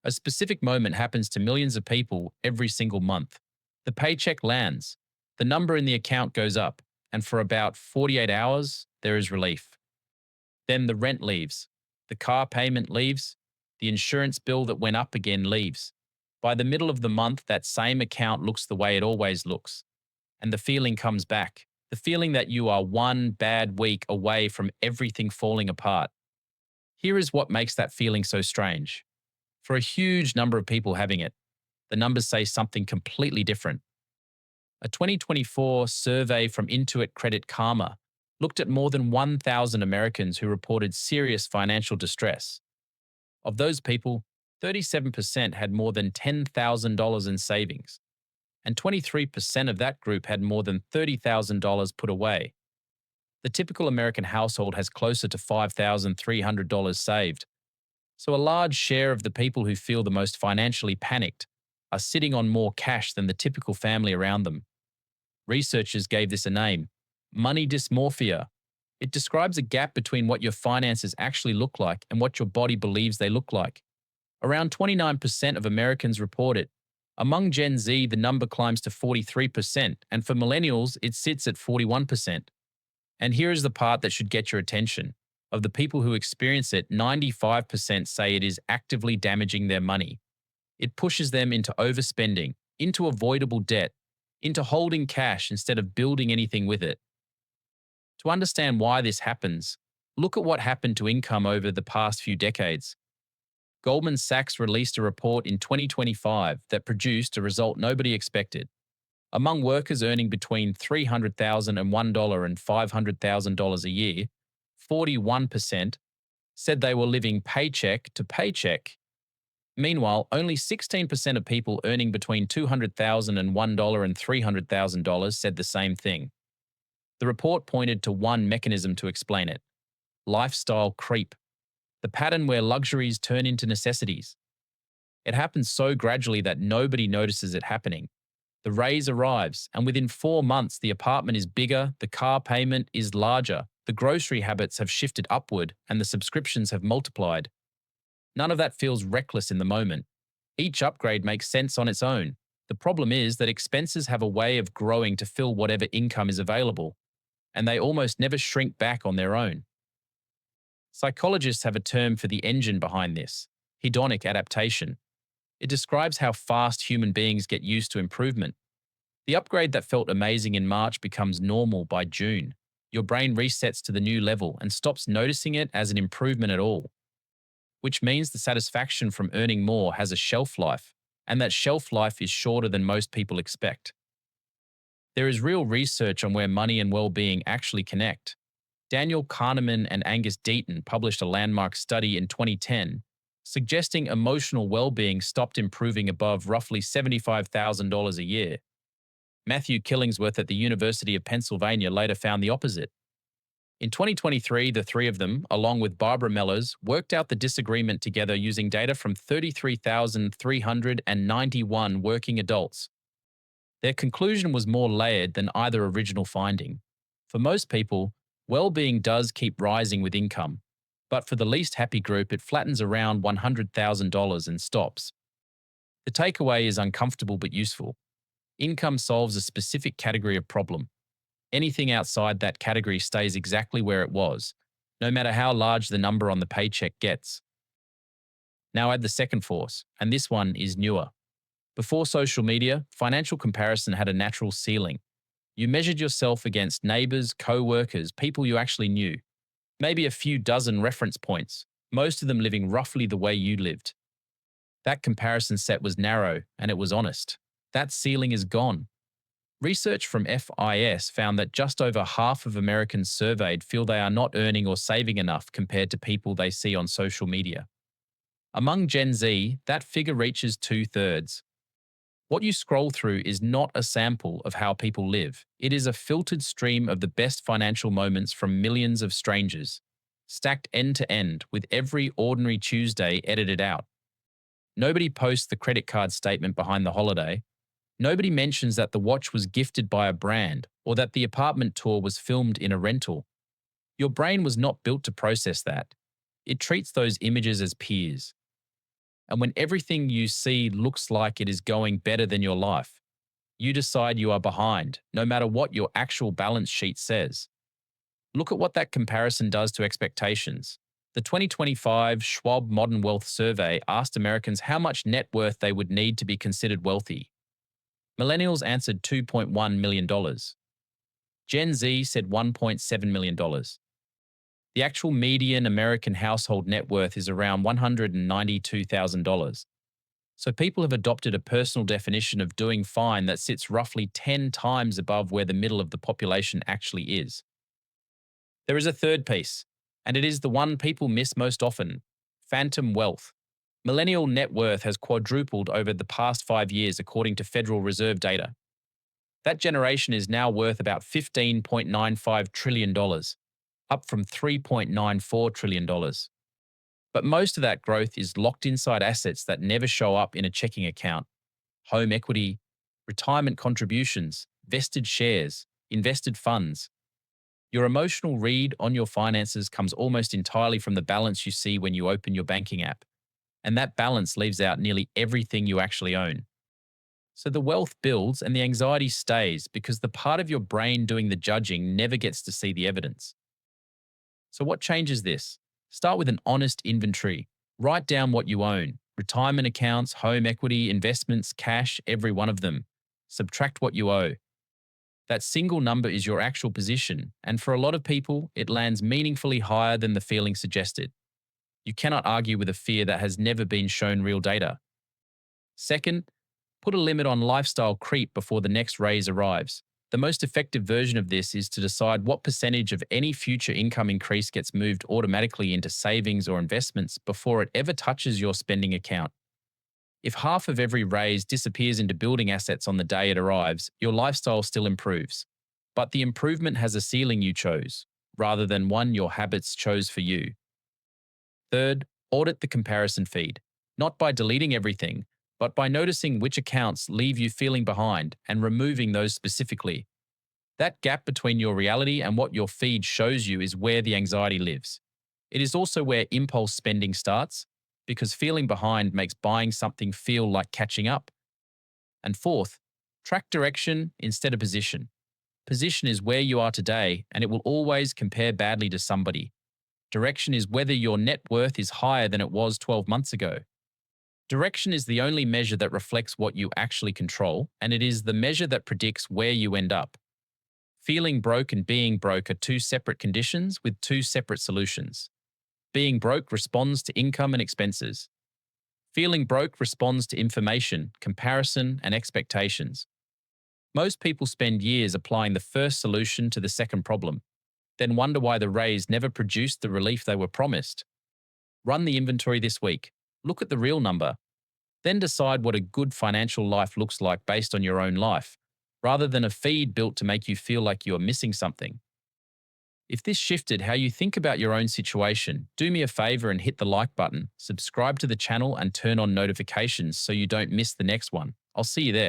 A specific moment happens to millions of people every single month. The paycheck lands, the number in the account goes up, and for about 48 hours, there is relief. Then the rent leaves, the car payment leaves, the insurance bill that went up again leaves. By the middle of the month, that same account looks the way it always looks. And the feeling comes back, the feeling that you are one bad week away from everything falling apart. Here is what makes that feeling so strange. For a huge number of people having it, the numbers say something completely different. A 2024 survey from Intuit Credit Karma looked at more than 1,000 Americans who reported serious financial distress. Of those people, 37% had more than $10,000 in savings, and 23% of that group had more than $30,000 put away. The typical American household has closer to $5,300 saved. So a large share of the people who feel the most financially panicked are sitting on more cash than the typical family around them. Researchers gave this a name: money dysmorphia. It describes a gap between what your finances actually look like and what your body believes they look like. Around 29% of Americans report it. Among Gen Z, the number climbs to 43%, and for millennials, it sits at 41%. And here is the part that should get your attention. Of the people who experience it, 95% say it is actively damaging their money. It pushes them into overspending, into avoidable debt, into holding cash instead of building anything with it. To understand why this happens, look at what happened to income over the past few decades. Goldman Sachs released a report in 2025 that produced a result nobody expected. Among workers earning between $300,000 and $1 and $500,000 a year, 41% said they were living paycheck to paycheck. Meanwhile, only 16% of people earning between $200,000 and $1 and $300,000 said the same thing. The report pointed to one mechanism to explain it: lifestyle creep, the pattern where luxuries turn into necessities. It happens so gradually that nobody notices it happening. The raise arrives, and within 4 months, the apartment is bigger, the car payment is larger, the grocery habits have shifted upward, and the subscriptions have multiplied. None of that feels reckless in the moment. Each upgrade makes sense on its own. The problem is that expenses have a way of growing to fill whatever income is available, and they almost never shrink back on their own. Psychologists have a term for the engine behind this: hedonic adaptation. It describes how fast human beings get used to improvement. The upgrade that felt amazing in March becomes normal by June. Your brain resets to the new level and stops noticing it as an improvement at all, which means the satisfaction from earning more has a shelf life, and that shelf life is shorter than most people expect. There is real research on where money and well-being actually connect. Daniel Kahneman and Angus Deaton published a landmark study in 2010 suggesting emotional well-being stopped improving above roughly $75,000 a year. Matthew Killingsworth at the University of Pennsylvania later found the opposite. In 2023, the three of them, along with Barbara Mellers, worked out the disagreement together using data from 33,391 working adults. Their conclusion was more layered than either original finding. For most people, well-being does keep rising with income, but for the least happy group, it flattens around $100,000 and stops. The takeaway is uncomfortable but useful. Income solves a specific category of problem. Anything outside that category stays exactly where it was, no matter how large the number on the paycheck gets. Now add the second force, and this one is newer. Before social media, financial comparison had a natural ceiling. You measured yourself against neighbors, co-workers, people you actually knew. Maybe a few dozen reference points, most of them living roughly the way you lived. That comparison set was narrow, and it was honest. That ceiling is gone. Research from FIS found that just over half of Americans surveyed feel they are not earning or saving enough compared to people they see on social media. Among Gen Z, that figure reaches 2/3. What you scroll through is not a sample of how people live. It is a filtered stream of the best financial moments from millions of strangers, stacked end to end with every ordinary Tuesday edited out. Nobody posts the credit card statement behind the holiday. Nobody mentions that the watch was gifted by a brand or that the apartment tour was filmed in a rental. Your brain was not built to process that. It treats those images as peers. And when everything you see looks like it is going better than your life, you decide you are behind, no matter what your actual balance sheet says. Look at what that comparison does to expectations. The 2025 Schwab Modern Wealth Survey asked Americans how much net worth they would need to be considered wealthy. Millennials answered $2.1 million. Gen Z said $1.7 million. The actual median American household net worth is around $192,000. So people have adopted a personal definition of doing fine that sits roughly 10 times above where the middle of the population actually is. There is a third piece, and it is the one people miss most often: phantom wealth. Millennial net worth has quadrupled over the past 5 years, according to Federal Reserve data. That generation is now worth about $15.95 trillion, up from $3.94 trillion. But most of that growth is locked inside assets that never show up in a checking account: home equity, retirement contributions, vested shares, invested funds. Your emotional read on your finances comes almost entirely from the balance you see when you open your banking app. And that balance leaves out nearly everything you actually own. So the wealth builds and the anxiety stays because the part of your brain doing the judging never gets to see the evidence. So what changes this? Start with an honest inventory. Write down what you own: retirement accounts, home equity, investments, cash, every one of them. Subtract what you owe. That single number is your actual position, and for a lot of people, it lands meaningfully higher than the feeling suggested. You cannot argue with a fear that has never been shown real data. Second, put a limit on lifestyle creep before the next raise arrives. The most effective version of this is to decide what percentage of any future income increase gets moved automatically into savings or investments before it ever touches your spending account. If half of every raise disappears into building assets on the day it arrives, your lifestyle still improves. But the improvement has a ceiling you chose, rather than one your habits chose for you. Third, audit the comparison feed, not by deleting everything, but by noticing which accounts leave you feeling behind and removing those specifically. That gap between your reality and what your feed shows you is where the anxiety lives. It is also where impulse spending starts, because feeling behind makes buying something feel like catching up. And fourth, track direction instead of position. Position is where you are today, and it will always compare badly to somebody. Direction is whether your net worth is higher than it was 12 months ago. Direction is the only measure that reflects what you actually control, and it is the measure that predicts where you end up. Feeling broke and being broke are two separate conditions with two separate solutions. Being broke responds to income and expenses. Feeling broke responds to information, comparison, and expectations. Most people spend years applying the first solution to the second problem, then wonder why the raise never produced the relief they were promised. Run the inventory this week. Look at the real number. Then decide what a good financial life looks like based on your own life, rather than a feed built to make you feel like you are missing something. If this shifted how you think about your own situation, do me a favor and hit the like button, subscribe to the channel, and turn on notifications so you don't miss the next one. I'll see you there.